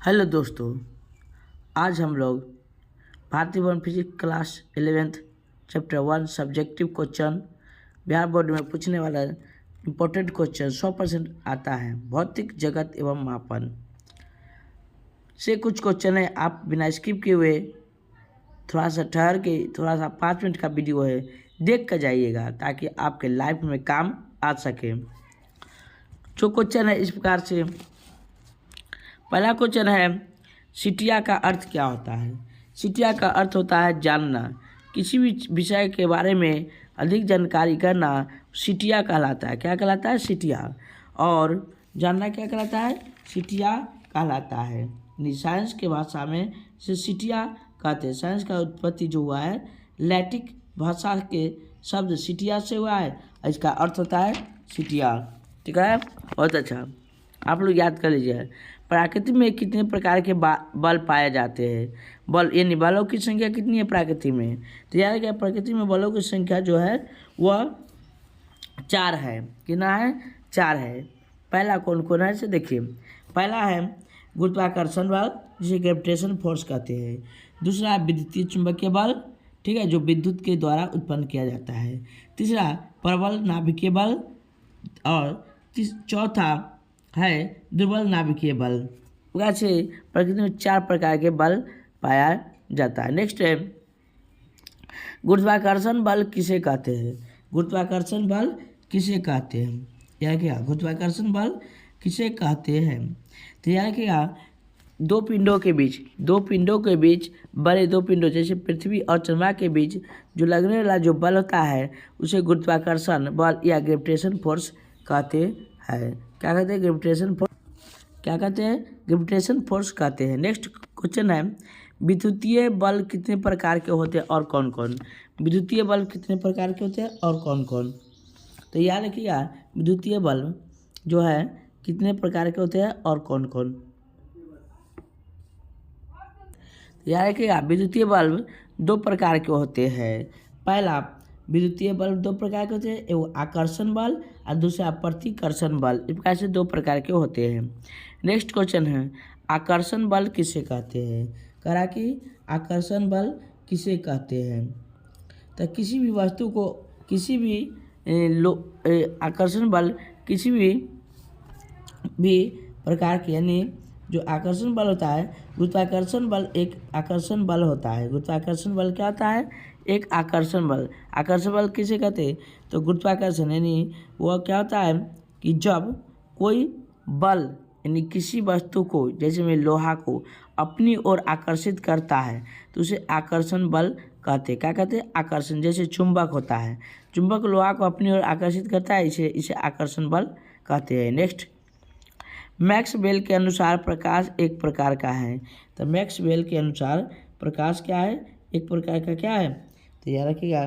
Hello दोस्तों, आज हम लोग भारतीय one physics class 11th chapter 1 subjective question Bihar board में पूछने वाला इम्पोर्टेंट क्वेश्चन 100% आता है। भौतिक जगत एवं मापन से कुछ क्वेश्चन है, आप बिना स्किप किए हुए थोड़ा सा ठहर के 5 मिनट का वीडियो है देख कर जाइएगा ताकि आपके लाइफ में काम आ सके। जो क्वेश्चन है इस प्रकार से, पहला क्वेश्चन है सिटिया का अर्थ क्या होता है। सिटिया का अर्थ होता है जानना, किसी भी विषय के बारे में अधिक जानकारी करना सिटिया कहलाता है। क्या कहलाता है? सिटिया। और जानना क्या कहलाता है? सिटिया कहलाता है। साइंस के भाषा में इसे सिटिया कहते हैं। साइंस का उत्पत्ति जो हुआ है लैटिन भाषा के शब्द सिटिया से हुआ है, इसका अर्थ होता है सिटिया। ठीक है, बहुत अच्छा, आप लोग याद कर लीजिए। प्रकृति में कितने प्रकार के बल पाए जाते हैं? बल यानी बलों की संख्या कितनी है प्रकृति में? तो याद है क्या, प्रकृति में बलों की संख्या जो है वह 4 है। कितना है? 4 है। पहला कौन कौन है इसे देखिए। पहला है गुरुत्वाकर्षण बल, जिसे ग्रेविटेशन फोर्स कहते हैं। दूसरा विद्युतीय चुंबकीय बल, ठीक है, जो विद्युत के द्वारा उत्पन्न किया जाता है। तीसरा प्रबल नाभिकीय बल और चौथा है दुर्बल नाभिकीय बल। वैसे प्रकृति में 4 प्रकार के बल पाया जाता है। नेक्स्ट है गुरुत्वाकर्षण बल किसे कहते हैं? गुरुत्वाकर्षण बल किसे कहते हैं? याद क्या, गुरुत्वाकर्षण बल किसे कहते हैं? तो याद क्या, दो पिंडों के बीच बड़े दो पिंडों जैसे पृथ्वी और चंद्रमा के बीच जो लगने वाला जो बल होता है उसे गुरुत्वाकर्षण बल या ग्रेविटेशन फोर्स कहते हैं। क्या कहते हैं? Gravitation force. क्या कहते हैं? ग्रेविटेशन फोर्स कहते हैं। नेक्स्ट क्वेश्चन है विद्युतीय बल कितने प्रकार के होते हैं और कौन कौन? विद्युतीय बल कितने प्रकार के होते हैं और कौन कौन? तो याद रखिएगा, विद्युतीय बल जो है कितने प्रकार के होते हैं और कौन कौन? याद रखिएगा, विद्युतीय बल्ब 2 प्रकार के होते हैं। पहला विद्युतीय बल्ब 2 प्रकार के होते हैं, एक आकर्षण बल और दूसरा प्रतिकर्षण बल। इस प्रकार से 2 प्रकार के होते हैं। नेक्स्ट क्वेश्चन है आकर्षण बल किसे कहते हैं? करा कि आकर्षण बल किसे कहते हैं? तो किसी भी वस्तु को किसी भी आकर्षण बल किसी भी प्रकार के, यानी जो आकर्षण बल होता है, गुरुत्वाकर्षण बल एक आकर्षण बल होता है। गुरुत्वाकर्षण बल क्या होता है? एक आकर्षण बल। आकर्षण बल किसे कहते हैं? तो गुरुत्वाकर्षण यानी वह क्या होता है कि जब कोई बल यानी किसी वस्तु को, जैसे में लोहा को अपनी ओर आकर्षित करता है तो उसे आकर्षण बल कहते हैं। क्या कहते हैं? आकर्षण। जैसे चुंबक होता है, चुंबक लोहा को अपनी ओर आकर्षित करता है, इसे आकर्षण बल कहते हैं। नेक्स्ट, मैक्सवेल के अनुसार प्रकाश एक प्रकार का है। तो मैक्सवेल के अनुसार प्रकाश क्या है? एक प्रकार का क्या है? तो याद रखिएगा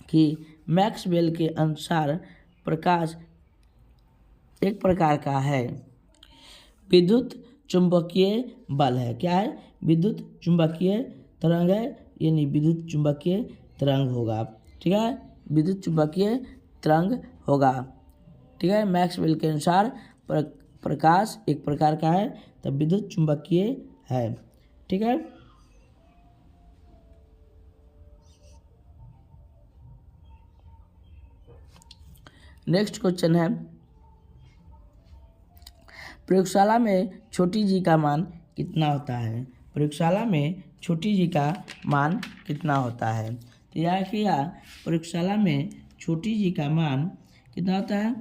कि मैक्सवेल के अनुसार प्रकाश एक प्रकार का है, विद्युत चुंबकीय बल है। क्या है? विद्युत चुंबकीय तरंग है, यानी विद्युत चुंबकीय तरंग होगा। ठीक है, विद्युत चुंबकीय तरंग होगा। ठीक है, मैक्सवेल के अनुसार प्रकाश एक प्रकार का है तो विद्युत चुंबकीय है। ठीक है, नेक्स्ट क्वेश्चन है प्रयोगशाला में छोटी जी का मान कितना होता है? प्रयोगशाला में छोटी जी का मान कितना होता है? तो याद रखिएगा, प्रयोगशाला में छोटी जी का मान कितना होता है?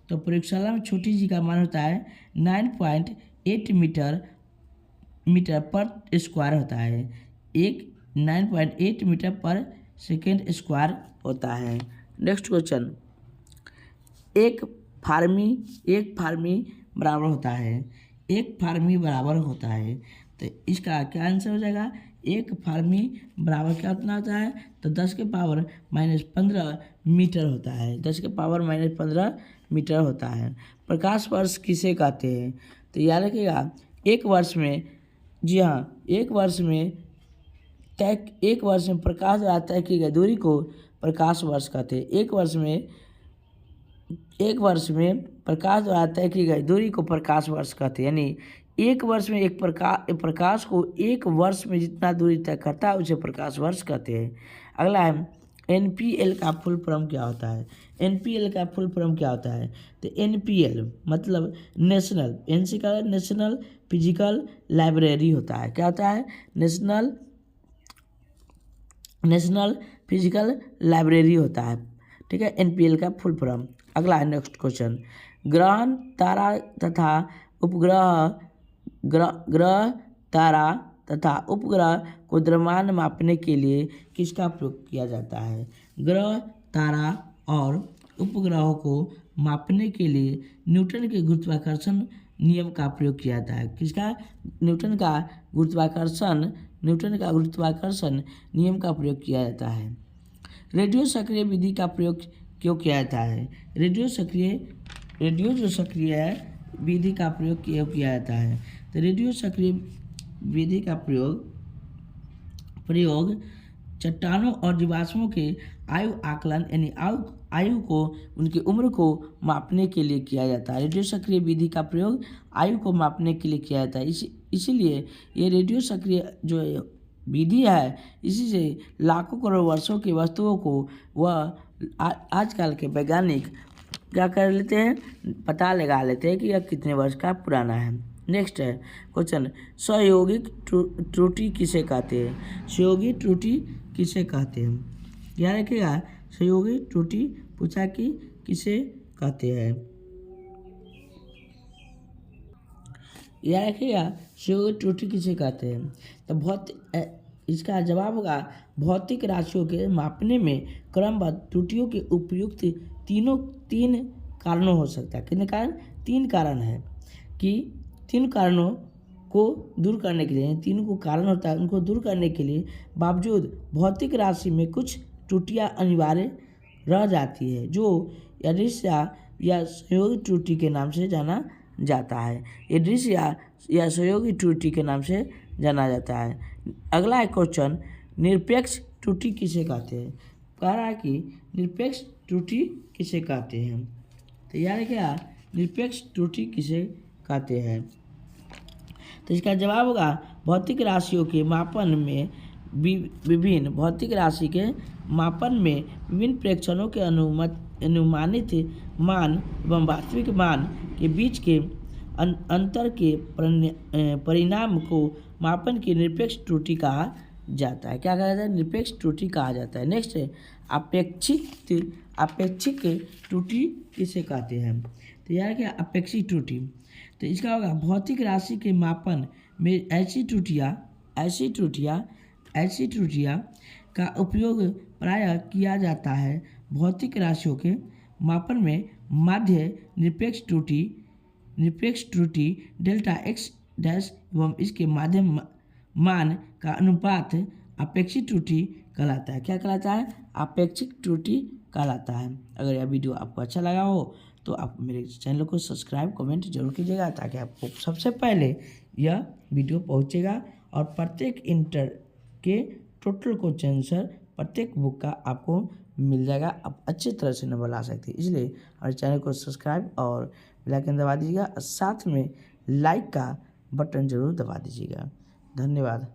तो प्रयोगशाला में छोटी जी का मान होता है 9.8 मीटर पर स्क्वायर होता है। 9.8 मीटर पर सेकेंड स्क्वायर होता है। नेक्स्ट क्वेश्चन, एक फार्मी बराबर होता है। एक फार्मी बराबर होता है, तो इसका क्या आंसर हो जाएगा? एक फार्मी बराबर क्या उतना होता है? तो 10 के पावर -15 मीटर होता है। 10 के पावर -15 मीटर होता है। प्रकाश वर्ष किसे कहते हैं? तो याद रखिएगा, एक वर्ष में, जी हाँ, एक वर्ष में प्रकाश द्वारा तय की गई दूरी को प्रकाश वर्ष कहते हैं। एक वर्ष में प्रकाश द्वारा तय की गई दूरी को प्रकाश वर्ष कहते हैं। यानी एक वर्ष में एक प्रकाश को एक वर्ष में जितना दूरी तय करता है उसे प्रकाश वर्ष कहते हैं। अगला है NPL का फुल फॉर्म क्या होता है। NPL का फुल फॉर्म क्या होता है? तो NPL मतलब नेशनल, NC का नेशनल फिजिकल लाइब्रेरी होता है। क्या होता है? नेशनल फिजिकल लाइब्रेरी होता है। ठीक है, NPL का फुल फॉर्म। अगला है नेक्स्ट क्वेश्चन, ग्रह तारा तथा उपग्रह ग्रह तारा तथा उपग्रह को द्रव्यमान मापने के लिए किसका प्रयोग किया जाता है? ग्रह तारा और उपग्रहों को मापने के लिए न्यूटन के गुरुत्वाकर्षण नियम का प्रयोग किया जाता है। किसका? न्यूटन का गुरुत्वाकर्षण नियम का प्रयोग किया जाता है। रेडियो सक्रिय विधि का प्रयोग क्यों किया जाता है? रेडियो जो सक्रिय है विधि का प्रयोग क्यों किया जाता है? तो रेडियो सक्रिय विधि का प्रयोग चट्टानों और जीवाश्मों के आयु आकलन यानी आयु को उनकी उम्र को मापने के लिए किया जाता है। रेडियो सक्रिय विधि का प्रयोग आयु को मापने के लिए किया जाता है। इसीलिए ये रेडियो सक्रिय जो विधि है, इसी से लाखों करोड़ वर्षों की वस्तुओं को वह आजकल के वैज्ञानिक क्या कर लेते हैं? पता लगा लेते हैं कि यह कितने वर्ष का पुराना है। नेक्स्ट है क्वेश्चन, सहयोगिक त्रुटि किसे कहते हैं? सहयोगी त्रुटि किसे कहते हैं? याद रखिएगा, सहयोगी त्रुटि पूछा कि किसे कहते हैं। याद रखिएगा, सहयोगी त्रुटि किसे कहते हैं? तो इसका जवाब होगा भौतिक राशियों के मापने में क्रमबद्ध त्रुटियों के उपयुक्त तीन कारणों हो सकता है। कितने कारण? 3 कारण है कि 3 कारणों को दूर करने के लिए, 3 को कारण होता है, उनको दूर करने के लिए बावजूद भौतिक राशि में कुछ त्रुटियां अनिवार्य रह जाती है, जो अदृश्य या सहयोगी त्रुटि के नाम से जाना जाता है। अदृश्य या सहयोगी त्रुटि के नाम से जाना जाता है। अगला है क्वेश्चन, निरपेक्ष त्रुटि किसे कहते हैं? कह रहा है कि निरपेक्ष त्रुटि किसे कहते हैं? तो याद है क्या, निरपेक्ष त्रुटि किसे कहते हैं? तो इसका जवाब होगा भौतिक राशियों के मापन में विभिन्न प्रेक्षणों के अनुमानित मान एवं वास्तविक मान के बीच के अंतर के परिणाम को मापन की निरपेक्ष त्रुटि कहा जाता है। क्या कहा जाता है? निरपेक्ष त्रुटि कहा जाता है। नेक्स्ट है अपेक्षिक त्रुटि किसे कहते हैं? तो यार क्या, अपेक्षिक त्रुटि, तो इसका होगा भौतिक राशि के मापन में ऐसी त्रुटियां का उपयोग प्रायः किया जाता है। भौतिक राशियों के मापन में माध्य निरपेक्ष त्रुटि डेल्टा x डैश एवं इसके माध्यम मान का अनुपात अपेक्षित त्रुटि कहलाता है। क्या कहलाता है? अपेक्षित त्रुटि कहलाता है। अगर यह वीडियो आपको अच्छा लगा हो तो आप मेरे चैनल को सब्सक्राइब कमेंट जरूर कीजिएगा, ताकि आपको सबसे पहले यह वीडियो पहुंचेगा और प्रत्येक इंटर के टोटल क्वेश्चन आंसर प्रत्येक बुक का आपको मिल जाएगा। आप अच्छी तरह से नंबर ला सकते हैं। इसलिए हमारे चैनल को सब्सक्राइब और बेल आइकन दबा दीजिएगा, साथ में लाइक का बटन जरूर दबा दीजिएगा। धन्यवाद।